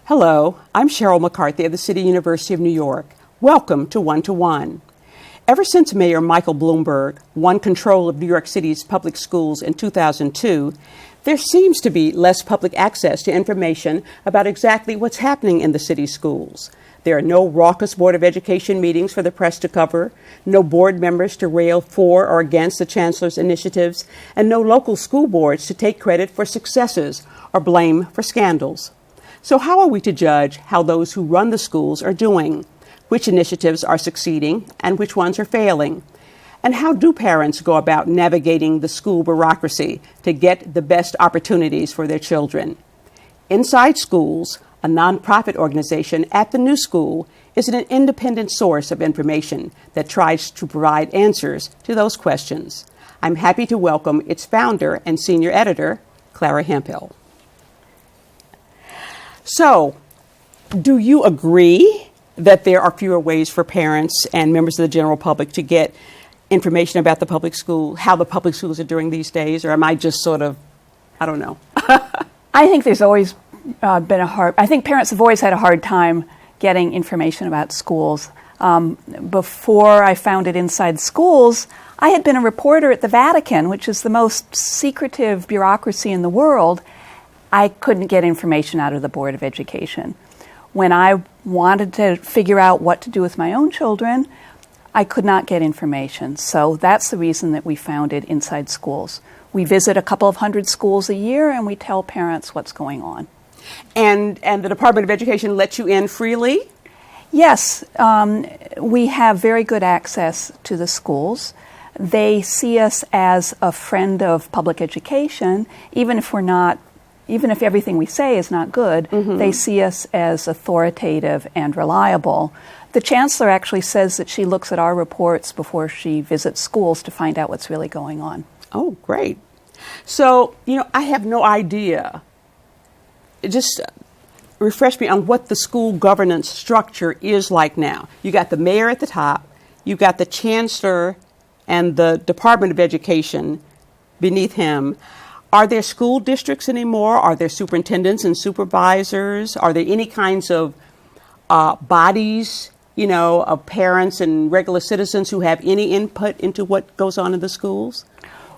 Hello, I'm Cheryl McCarthy of the City University of New York. Welcome to One to One. Ever since Mayor Michael Bloomberg won control of New York City's public schools in 2002, there seems to be less public access to information about exactly what's happening in the city's schools. There are no raucous Board of Education meetings for the press to cover, no board members to rail for or against the chancellor's initiatives, and no local school boards to take credit for successes or blame for scandals. So how are we to judge how those who run the schools are doing? Which initiatives are succeeding and which ones are failing? And how do parents go about navigating the school bureaucracy to get the best opportunities for their children? Inside Schools, a nonprofit organization at the new school, is an independent source of information that tries to provide answers to those questions. I'm happy to welcome its founder and senior editor, Clara Hemphill. So, do you agree that there are fewer ways for parents and members of the general public to get information about the public school, how the public schools are doing these days? Or am I just sort of, I don't know. I think there's always I think parents have always had a hard time getting information about schools. Before I founded Inside Schools, I had been a reporter at the Vatican, which is the most secretive bureaucracy in the world. I couldn't get information out of the Board of Education. When I wanted to figure out what to do with my own children, I could not get information. So that's the reason that we founded Inside Schools. We visit a couple of hundred schools a year and we tell parents what's going on. And the Department of Education lets you in freely? Yes, we have very good access to the schools. They see us as a friend of public education, even if everything we say is not good, they see us as authoritative and reliable. The chancellor actually says that she looks at our reports before she visits schools to find out what's really going on. Oh, great. So, I have no idea. Just refresh me on what the school governance structure is like now. You got the mayor at the top, you got the chancellor and the Department of Education beneath him. Are there school districts anymore? Are there superintendents and supervisors? Are there any kinds of bodies, of parents and regular citizens who have any input into what goes on in the schools?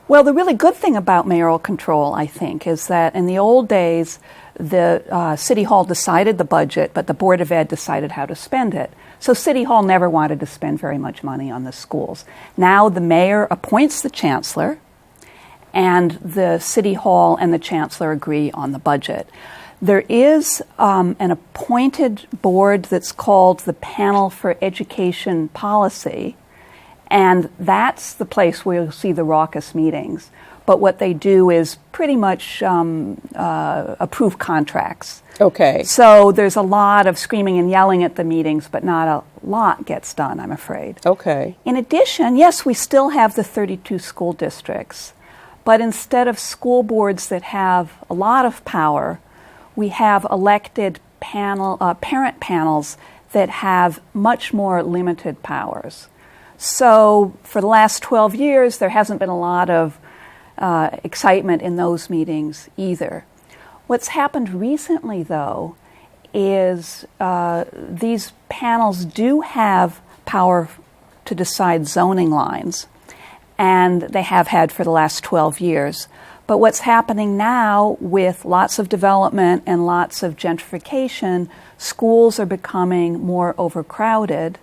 Well, the really good thing about mayoral control, I think, is that in the old days, the City Hall decided the budget, but the Board of Ed decided how to spend it. So City Hall never wanted to spend very much money on the schools. Now the mayor appoints the chancellor, and the City Hall and the Chancellor agree on the budget. There is an appointed board that's called the Panel for Education Policy, and that's the place where you'll see the raucous meetings. But what they do is pretty much approve contracts. Okay. So there's a lot of screaming and yelling at the meetings, but not a lot gets done, I'm afraid. Okay. In addition, yes, we still have the 32 school districts. But instead of school boards that have a lot of power, we have elected parent panels that have much more limited powers. So for the last 12 years, there hasn't been a lot of excitement in those meetings either. What's happened recently, though, is these panels do have power to decide zoning lines, and they have had for the last 12 years. But what's happening now with lots of development and lots of gentrification, schools are becoming more overcrowded,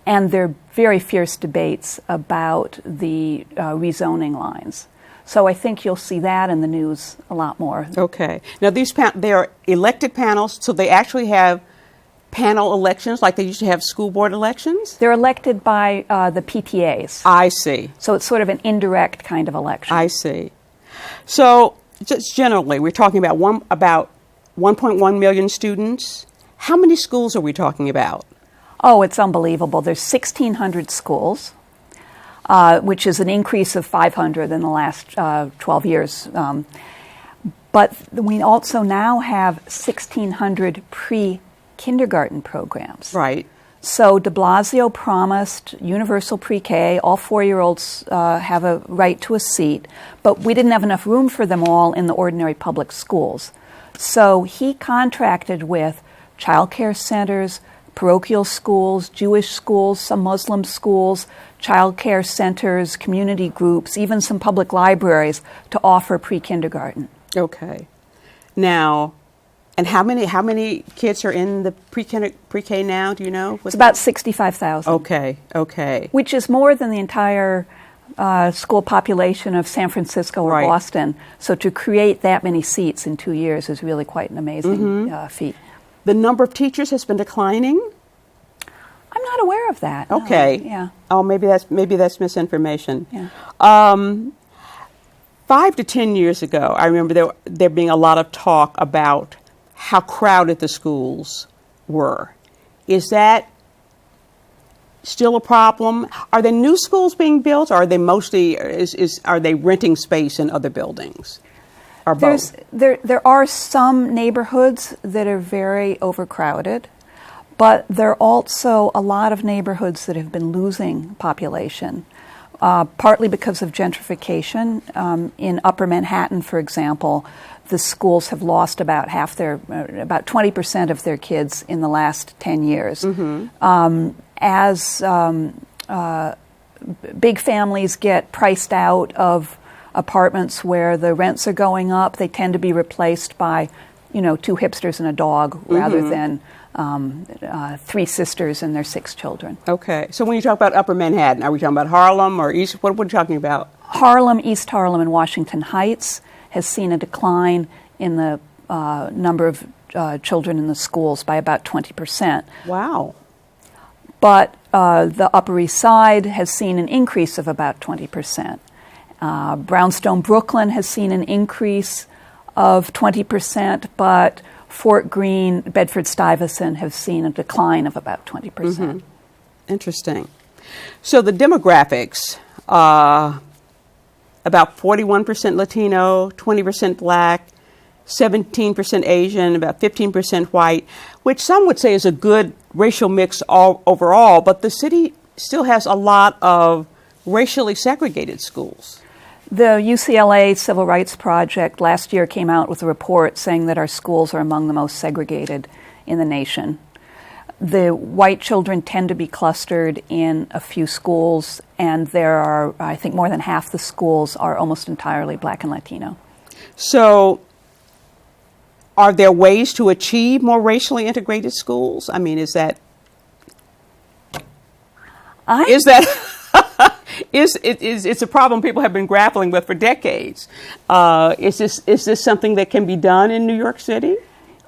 and there are very fierce debates about the rezoning lines. So I think you'll see that in the news a lot more. Okay. Now they are elected panels, so they actually have panel elections like they used to have school board elections? They're elected by the PTAs. I see. So it's sort of an indirect kind of election. I see. So just generally, we're talking about 1.1 million students. How many schools are we talking about? Oh, it's unbelievable. There's 1,600 schools, which is an increase of 500 in the last 12 years. But we also now have 1,600 pre-kindergarten programs. Right. So de Blasio promised universal pre-K. All 4-year-olds have a right to a seat, but we didn't have enough room for them all in the ordinary public schools. So he contracted with child care centers, parochial schools, Jewish schools, some Muslim schools, child care centers, community groups, even some public libraries to offer pre-kindergarten. Okay. Now, and how many kids are in the pre-K now? Do you know? It's about 65,000. Okay. Which is more than the entire school population of San Francisco or Right. Boston. So to create that many seats in 2 years is really quite an amazing feat. The number of teachers has been declining? I'm not aware of that. no. Okay. Yeah. Oh, maybe that's misinformation. Yeah. 5 to 10 years ago, I remember there being a lot of talk about how crowded the schools were. Is that still a problem? Are there new schools being built, or are they mostly are they renting space in other buildings? Or both? There are some neighborhoods that are very overcrowded, but there are also a lot of neighborhoods that have been losing population, partly because of gentrification. In Upper Manhattan, for example, the schools have lost about 20% of their kids in the last 10 years. As big families get priced out of apartments where the rents are going up, they tend to be replaced by, 2 hipsters and a dog rather than 3 sisters and their 6 children. Okay. So when you talk about Upper Manhattan, are we talking about Harlem or East? What are we talking about? Harlem, East Harlem, and Washington Heights has seen a decline in the number of children in the schools by about 20%. Wow. But the Upper East Side has seen an increase of about 20%. Brownstone, Brooklyn has seen an increase of 20%, but Fort Greene, Bedford-Stuyvesant have seen a decline of about 20%. Interesting. So the demographics, about 41% Latino, 20% Black, 17% Asian, about 15% white, which some would say is a good racial mix overall, but the city still has a lot of racially segregated schools. The UCLA Civil Rights Project last year came out with a report saying that our schools are among the most segregated in the nation. The white children tend to be clustered in a few schools, and there are, I think, more than half the schools are almost entirely Black and Latino. So are there ways to achieve more racially integrated schools? I mean, it's a problem people have been grappling with for decades. Is this something that can be done in New York City?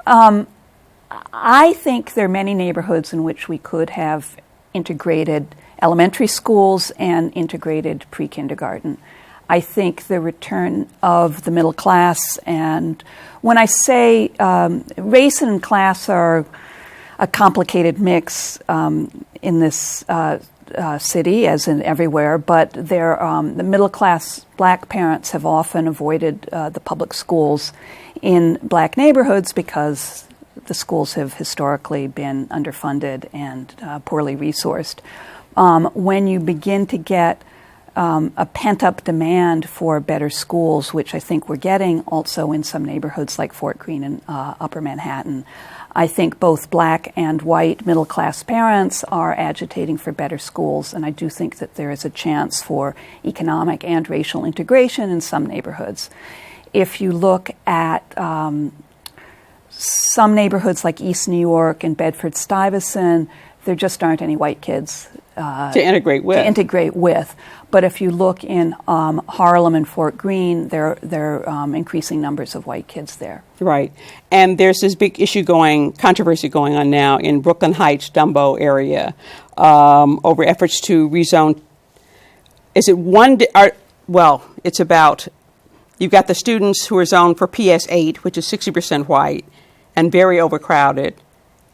I think there are many neighborhoods in which we could have integrated elementary schools and integrated pre-kindergarten. I think the return of the middle class, and when I say race and class are a complicated mix in this city, as in everywhere, but the middle class Black parents have often avoided the public schools in Black neighborhoods because the schools have historically been underfunded and poorly resourced. When you begin to get a pent-up demand for better schools, which I think we're getting also in some neighborhoods like Fort Greene and Upper Manhattan, I think both Black and white middle-class parents are agitating for better schools, and I do think that there is a chance for economic and racial integration in some neighborhoods. If you look at some neighborhoods like East New York and Bedford-Stuyvesant, there just aren't any white kids to integrate with. But if you look in Harlem and Fort Greene, there are increasing numbers of white kids there. Right. And there's this big controversy going on now in Brooklyn Heights, Dumbo area, over efforts to rezone. It's about, you've got the students who are zoned for PS8, which is 60% white and very overcrowded.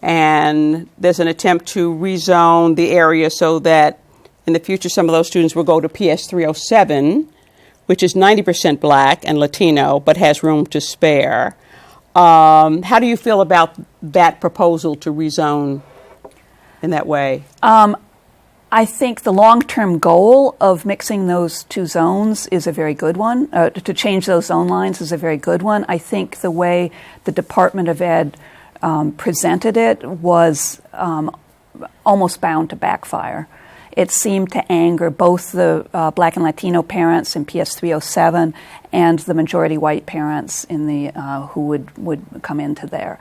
And there's an attempt to rezone the area so that in the future some of those students will go to PS307, which is 90% Black and Latino, but has room to spare. How do you feel about that proposal to rezone in that way? I think the long-term goal of mixing those two zones is a very good one. To change those zone lines is a very good one. I think the way the Department of Ed presented it was almost bound to backfire. It seemed to anger both the Black and Latino parents in PS 307 and the majority white parents in the who would come into there.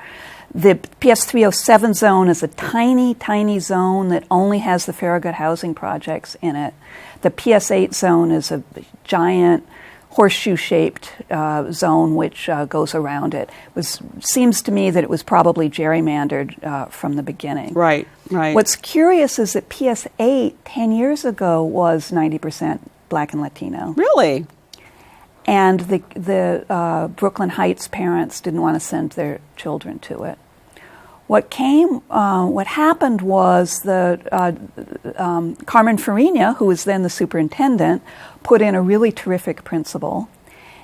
The PS 307 zone is a tiny, tiny zone that only has the Farragut housing projects in it. The PS 8 zone is a giant horseshoe-shaped zone which goes around it. Seems to me that it was probably gerrymandered from the beginning. Right. What's curious is that PS 8, 10 years ago, was 90% Black and Latino. Really? And the Brooklyn Heights parents didn't want to send their children to it. What happened was the Carmen Farina, who was then the superintendent, put in a really terrific principal,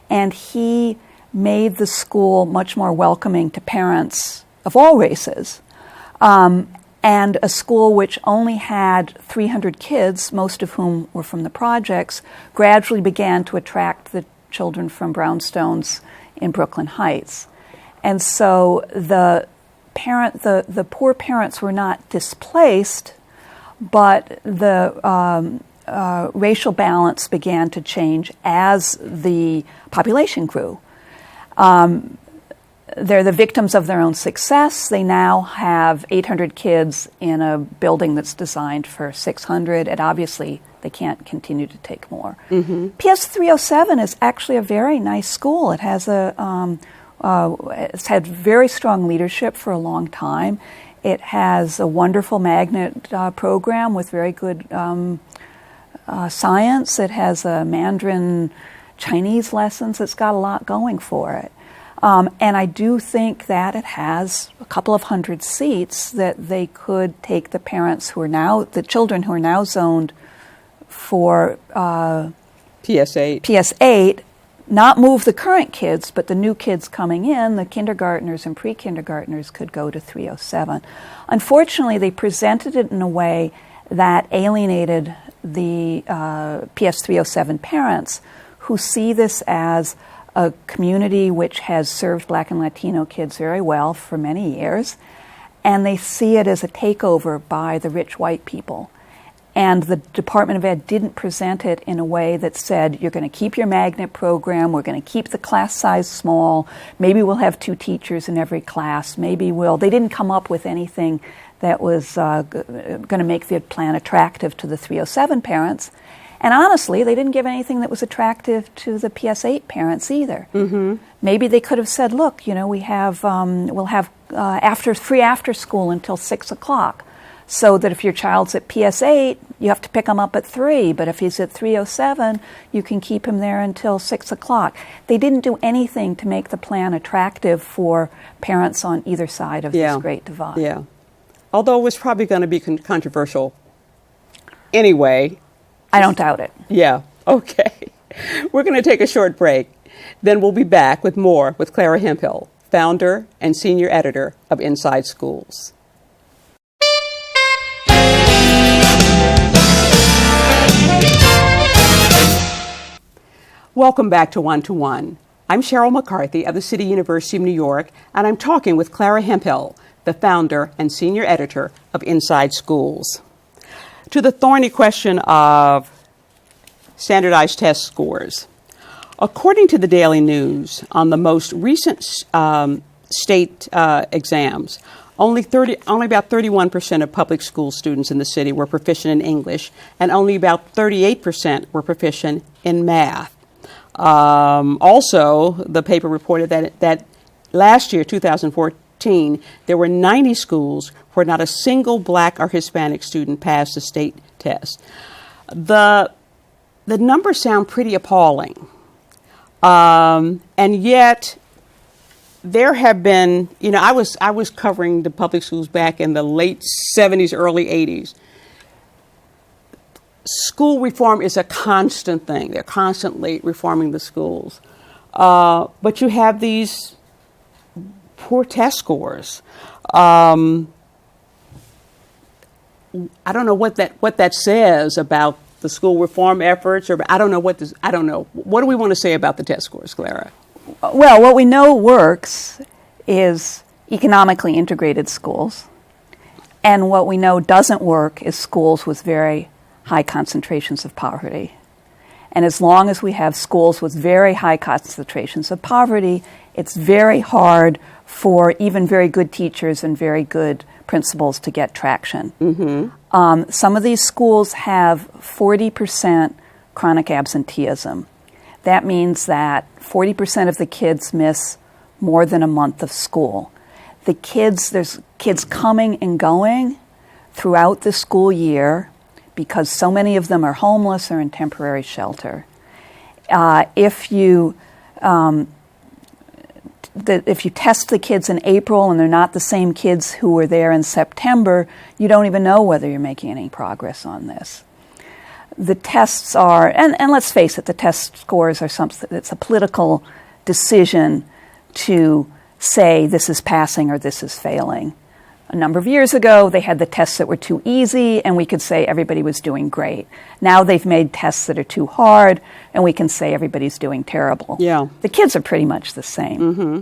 and he made the school much more welcoming to parents of all races. And a school which only had 300 kids, most of whom were from the projects, gradually began to attract the children from brownstones in Brooklyn Heights. And so the poor parents were not displaced, but the racial balance began to change as the population grew. They're the victims of their own success. They now have 800 kids in a building that's designed for 600, and obviously they can't continue to take more. Mm-hmm. PS 307 is actually a very nice school. It has it's had very strong leadership for a long time. It has a wonderful magnet program with very good science. It has a Mandarin Chinese lessons. It's got a lot going for it. And I do think that it has a couple of hundred seats that they could take the children who are now zoned for PS 8, not move the current kids, but the new kids coming in, the kindergartners and pre-kindergartners, could go to 307. Unfortunately, they presented it in a way that alienated the PS 307 parents, who see this as a community which has served Black and Latino kids very well for many years, and they see it as a takeover by the rich white people. And the Department of Ed didn't present it in a way that said, you're going to keep your magnet program, we're going to keep the class size small, maybe we'll have 2 teachers in every class, they didn't come up with anything that was going to make the plan attractive to the 307 parents. And honestly, they didn't give anything that was attractive to the PS 8 parents either. Mm-hmm. Maybe they could have said, look, we'll have free after school until 6 o'clock. So that if your child's at PS 8, you have to pick him up at 3. But if he's at 307, you can keep him there until 6 o'clock. They didn't do anything to make the plan attractive for parents on either side of this great divide. Yeah. Although it was probably going to be controversial anyway. I don't doubt it. Yeah. Okay. We're going to take a short break. Then we'll be back with more with Clara Hemphill, founder and senior editor of Inside Schools. Welcome back to One to One. I'm Cheryl McCarthy of the City University of New York, and I'm talking with Clara Hemphill, the founder and senior editor of Inside Schools. To the thorny question of standardized test scores. According to the Daily News, on the most recent state exams, only about 31% of public school students in the city were proficient in English, and only about 38% were proficient in math. Also, the paper reported that last year, 2014, there were 90 schools where not a single Black or Hispanic student passed the state test. The numbers sound pretty appalling. And yet, there have been, I was covering the public schools back in the late 70s, early 80s. School reform is a constant thing. They're constantly reforming the schools. But you have these poor test scores. I don't know what that says about the school reform efforts, or I don't know what this. I don't know. What do we want to say about the test scores, Clara? Well, what we know works is economically integrated schools, and what we know doesn't work is schools with very high concentrations of poverty. And as long as we have schools with very high concentrations of poverty, it's very hard for even very good teachers and very good principals to get traction. Mm-hmm. Some of these schools have 40% chronic absenteeism. That means that 40% of the kids miss more than a month of school. There's kids coming and going throughout the school year because so many of them are homeless or in temporary shelter. If you test the kids in April and they're not the same kids who were there in September, you don't even know whether you're making any progress on this. The tests are, and let's face it, the test scores are something that's a political decision to say this is passing or this is failing. A number of years ago, they had the tests that were too easy, and we could say everybody was doing great. Now they've made tests that are too hard, and we can say everybody's doing terrible. Yeah. The kids are pretty much the same. Mm-hmm.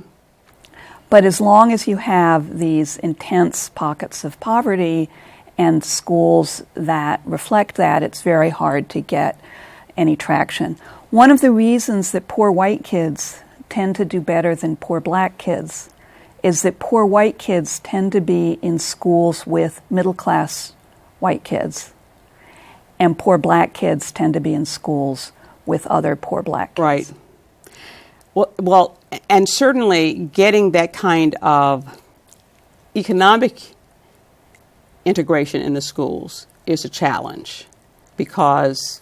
But as long as you have these intense pockets of poverty and schools that reflect that, it's very hard to get any traction. One of the reasons that poor white kids tend to do better than poor black kids is that poor white kids tend to be in schools with middle-class white kids, and poor black kids tend to be in schools with other poor black kids. Right. Well, and certainly getting that kind of economic integration in the schools is a challenge because,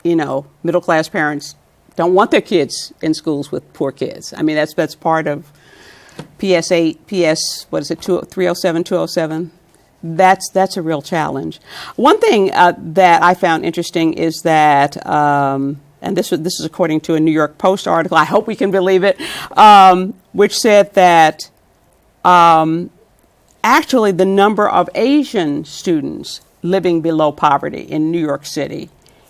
middle-class parents don't want their kids in schools with poor kids. I mean, that's part of PS 307, 207. That's a real challenge. One thing that I found interesting is that, and this is according to a New York Post article, I hope we can believe it, which said that actually the number of Asian students living below poverty in New York City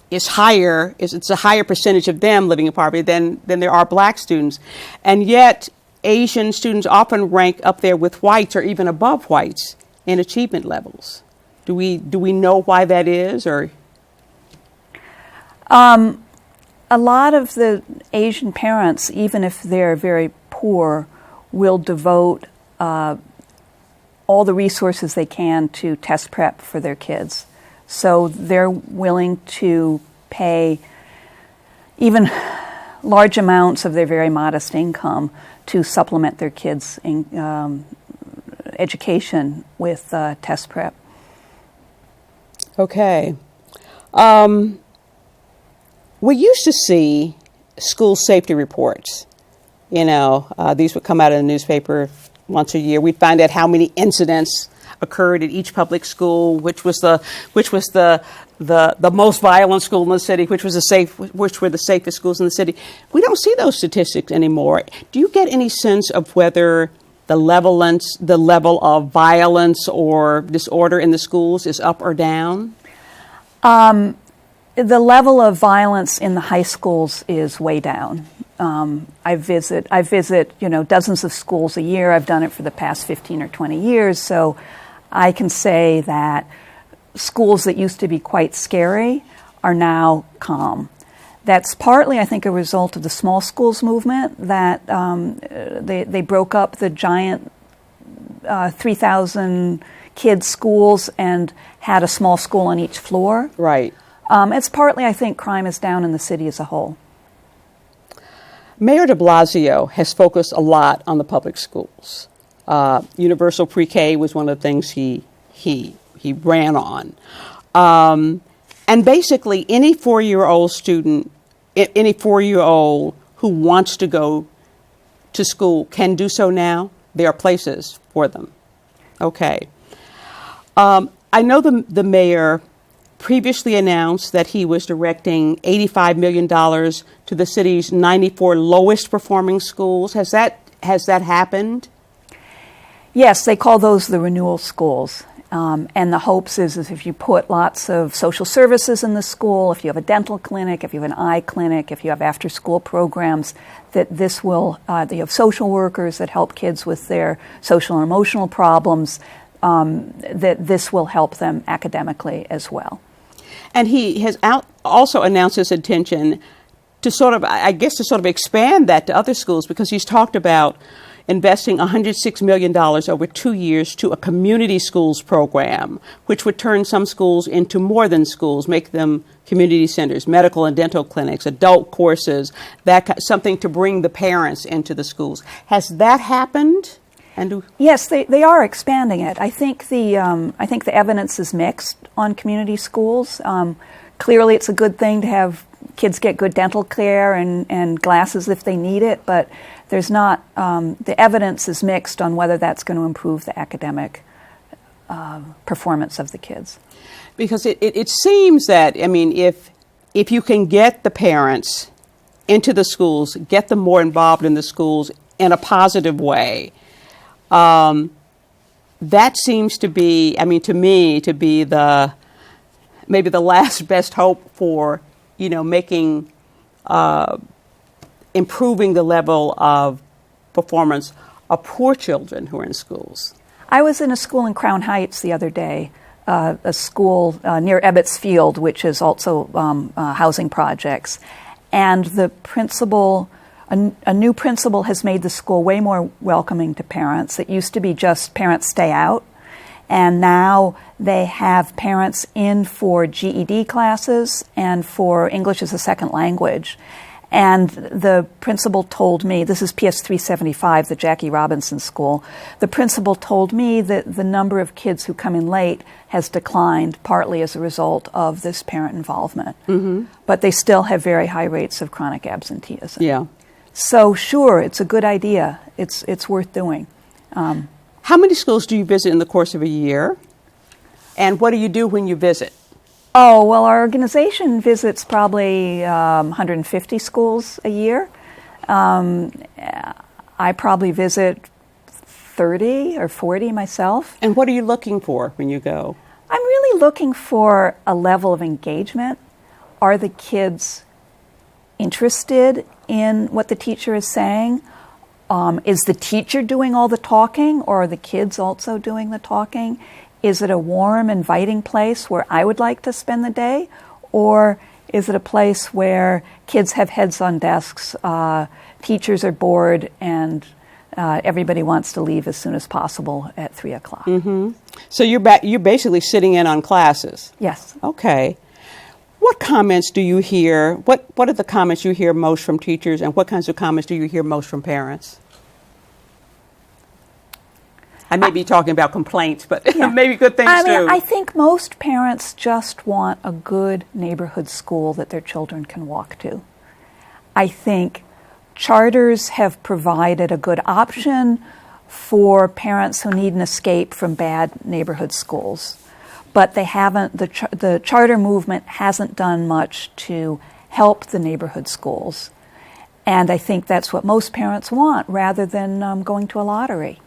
is higher. It's a higher percentage of them living in poverty than there are black students, and yet Asian students often rank up there with whites or even above whites in achievement levels. Do we know why that is, or? A lot of the Asian parents, even if they're very poor, will devote all the resources they can to test prep for their kids. So they're willing to pay even large amounts of their very modest income to supplement their kids' education with test prep. Okay. We used to see school safety reports. These would come out in the newspaper once a year. We'd find out how many incidents occurred at each public school, which was the most violent school in the city, which were the safest schools in the city. We don't see those statistics anymore. Do you get any sense of whether the level of violence or disorder in the schools is up or down? The level of violence in the high schools is way down. I visit dozens of schools a year. I've done it for the past 15 or 20 years, so I can say that schools that used to be quite scary are now calm. That's partly, I think, a result of the small schools movement, that they broke up the giant 3,000 kids schools and had a small school on each floor. Right. It's partly, I think, crime is down in the city as a whole. Mayor de Blasio has focused a lot on the public schools. Universal pre-K was one of the things he ran on. And basically, any 4-year-old student, any 4-year-old who wants to go to school can do so now. There are places for them. Okay. I know the mayor previously announced that he was directing $85 million to the city's 94 lowest performing schools. Has that happened? Yes, they call those the renewal schools. And the hopes is if you put lots of social services in the school, if you have a dental clinic, if you have an eye clinic, if you have after-school programs, that this will, you have social workers that help kids with their social and emotional problems, that this will help them academically as well. And he has also announced his intention to sort of expand that to other schools, because he's talked about investing $106 million over 2 years to a community schools program, which would turn some schools into more than schools, make them community centers, medical and dental clinics, adult courses, something to bring the parents into the schools. Has that happened? Yes, they are expanding it. I think the evidence is mixed on community schools. Clearly, it's a good thing to have kids get good dental care and glasses if they need it, but there's not, the evidence is mixed on whether that's going to improve the academic performance of the kids. Because it seems that, I mean, if you can get the parents into the schools, get them more involved in the schools in a positive way, that seems to be, I mean, to me, to be maybe the last best hope for, making, improving the level of performance of poor children who are in schools. I was in a school in Crown Heights the other day, a school near Ebbets Field, which is also housing projects. And the principal, a new principal has made the school way more welcoming to parents. It used to be just parents stay out. And now they have parents in for GED classes and for English as a second language. And the principal told me, this is PS 375, the Jackie Robinson School, the principal told me that the number of kids who come in late has declined partly as a result of this parent involvement. Mm-hmm. But they still have very high rates of chronic absenteeism. Yeah. So sure, it's a good idea. It's worth doing. How many schools do you visit in the course of a year? And what do you do when you visit? Oh, well, our organization visits probably 150 schools a year. I probably visit 30 or 40 myself. And what are you looking for when you go? I'm really looking for a level of engagement. Are the kids interested in what the teacher is saying? Is the teacher doing all the talking, or are the kids also doing the talking? Is it a warm, inviting place where I would like to spend the day? Or is it a place where kids have heads on desks, teachers are bored, and everybody wants to leave as soon as possible at 3 o'clock? Mm-hmm. So you're basically sitting in on classes? Yes. Okay. What comments do you hear? What are the comments you hear most from teachers, and what kinds of comments do you hear most from parents? I may be talking about complaints, but yeah. Maybe good things too. I think most parents just want a good neighborhood school that their children can walk to. I think charters have provided a good option for parents who need an escape from bad neighborhood schools. But they haven't. The charter movement hasn't done much to help the neighborhood schools, and I think that's what most parents want, rather than going to a lottery.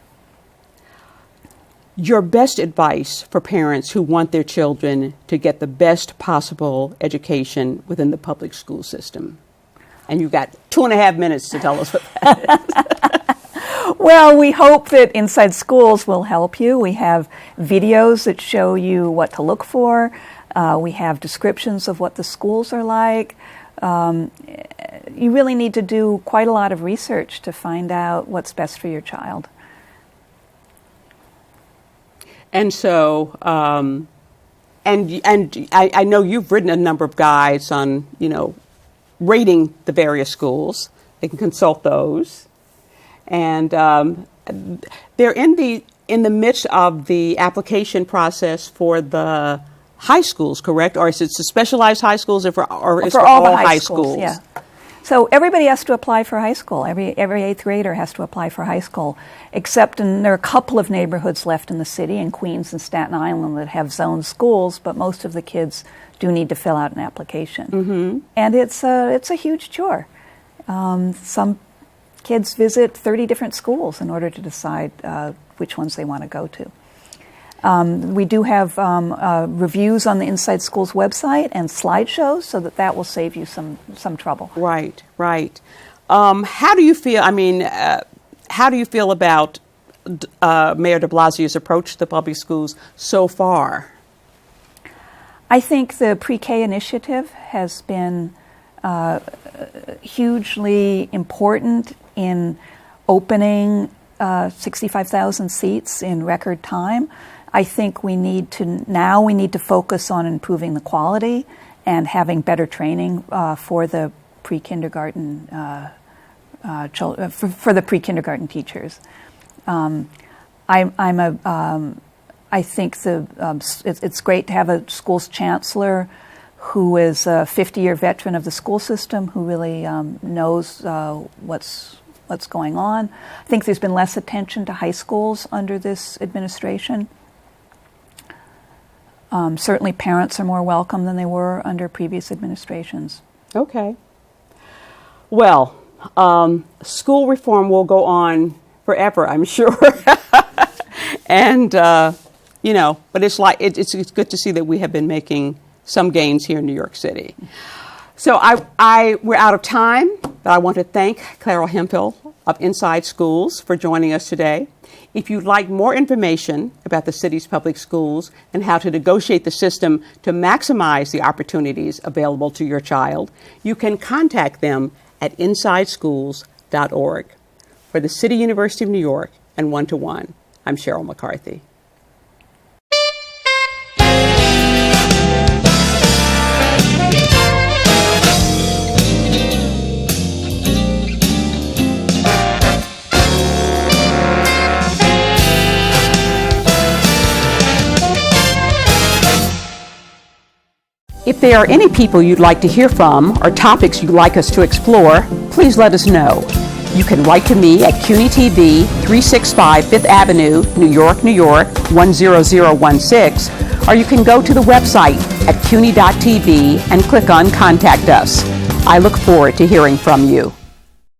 Your best advice for parents who want their children to get the best possible education within the public school system, and you've got 2.5 minutes to tell us what that is. Well, we hope that Inside Schools will help you. We have videos that show you what to look for. We have descriptions of what the schools are like. You really need to do quite a lot of research to find out what's best for your child. And so, I know you've written a number of guides on, rating the various schools. They can consult those. And they're in the midst of the application process for the high schools, correct? Or is it the specialized high schools, or is it for all high schools? Yeah. So everybody has to apply for high school. Every 8th grader has to apply for high school, except there are a couple of neighborhoods left in the city, in Queens and Staten Island, that have zoned schools. But most of the kids do need to fill out an application, mm-hmm. And it's a huge chore. Some kids visit 30 different schools in order to decide which ones they want to go to. We do have reviews on the Inside Schools website and slideshows, so that will save you some trouble. Right. How do you feel? How do you feel about Mayor de Blasio's approach to the public schools so far? I think the pre-K initiative has been hugely important in opening 65,000 seats in record time. I think we need to focus on improving the quality and having better training for the pre-kindergarten for the pre-kindergarten teachers. I think it's great to have a school's chancellor who is a 50-year veteran of the school system, who really knows what's going on. I think there's been less attention to high schools under this administration. Certainly parents are more welcome than they were under previous administrations. Okay. Well, school reform will go on forever, I'm sure. And, but it's good to see that we have been making some gains here in New York City. So we're out of time, but I want to thank Clara Hemphill of Inside Schools for joining us today. If you'd like more information about the city's public schools and how to negotiate the system to maximize the opportunities available to your child, you can contact them at insideschools.org. For the City University of New York and 1 to 1, I'm Cheryl McCarthy. If there are any people you'd like to hear from or topics you'd like us to explore, please let us know. You can write to me at CUNY TV, 365 Fifth Avenue, New York, 10016, or you can go to the website at cuny.tv and click on Contact Us. I look forward to hearing from you.